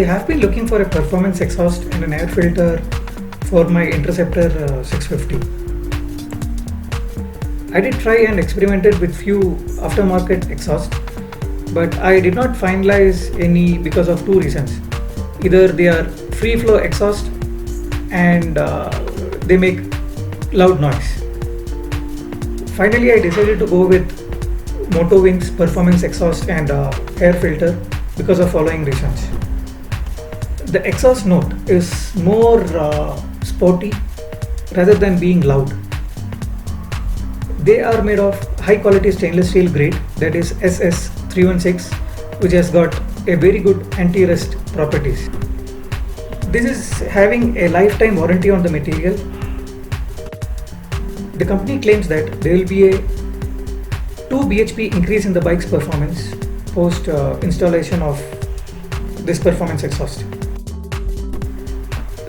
have been looking for a performance exhaust and an air filter for my Interceptor 650. I did try and experimented with few aftermarket exhausts, but I did not finalize any because of two reasons. Either they are free flow exhaust and they make loud noise. Finally, I decided to go with Motowings performance exhaust and air filter because of following reasons. The exhaust note is more sporty rather than being loud. They are made of high quality stainless steel grade, that is SS316, which has got a very good anti-rust properties. This is having a lifetime warranty on the material. The company claims that there will be a 2 bhp increase in the bike's performance post installation of this performance exhaust.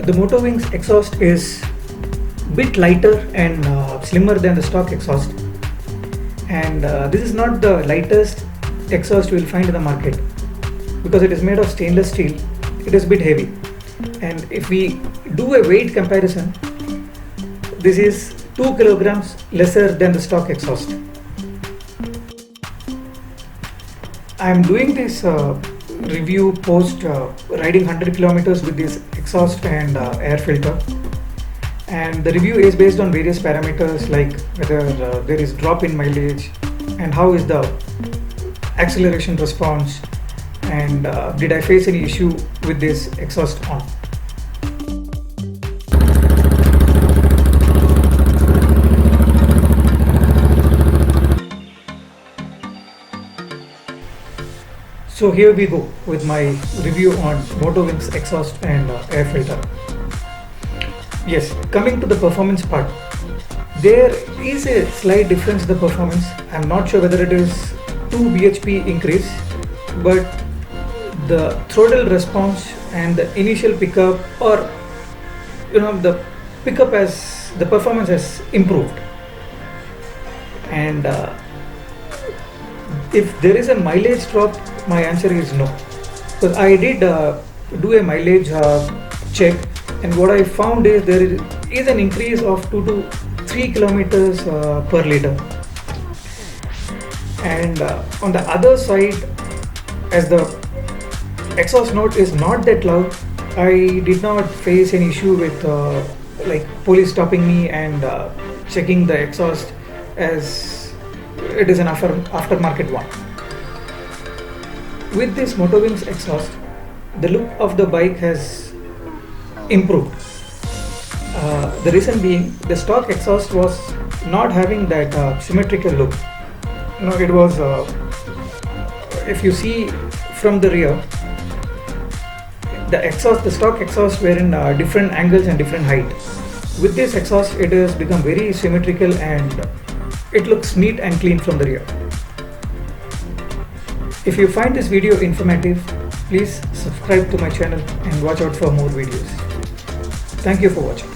The Motowings exhaust is bit lighter and slimmer than the stock exhaust, and this is not the lightest exhaust you will find in the market because it is made of stainless steel. It is a bit heavy, and if we do a weight comparison, this is 2 kilograms lesser than the stock exhaust. I am doing this review post riding 100 kilometers with this exhaust and air filter, and the review is based on various parameters like whether there is drop in mileage and how is the acceleration response, and did I face any issue with this exhaust on. So here we go with my review on Motowings exhaust and air filter. Yes, coming to the performance part, there is a slight difference in the performance. I'm not sure whether it is 2 bhp increase, but the throttle response and the initial pickup, or the pickup as the performance has improved. And if there is a mileage drop, my answer is no, because I did do a mileage check, and what I found is there is an increase of 2 to 3 kilometers per liter. And on the other side, as the exhaust note is not that loud, I did not face an issue with like police stopping me and checking the exhaust, as it is an aftermarket one. With this Motowings exhaust, the look of the bike has improved. The reason being, the stock exhaust was not having that symmetrical look. It was, if you see from the rear, the stock exhaust were in different angles and different height. With this exhaust, it has become very symmetrical and it looks neat and clean from the rear. If you find this video informative, please subscribe to my channel and watch out for more videos. Thank you for watching.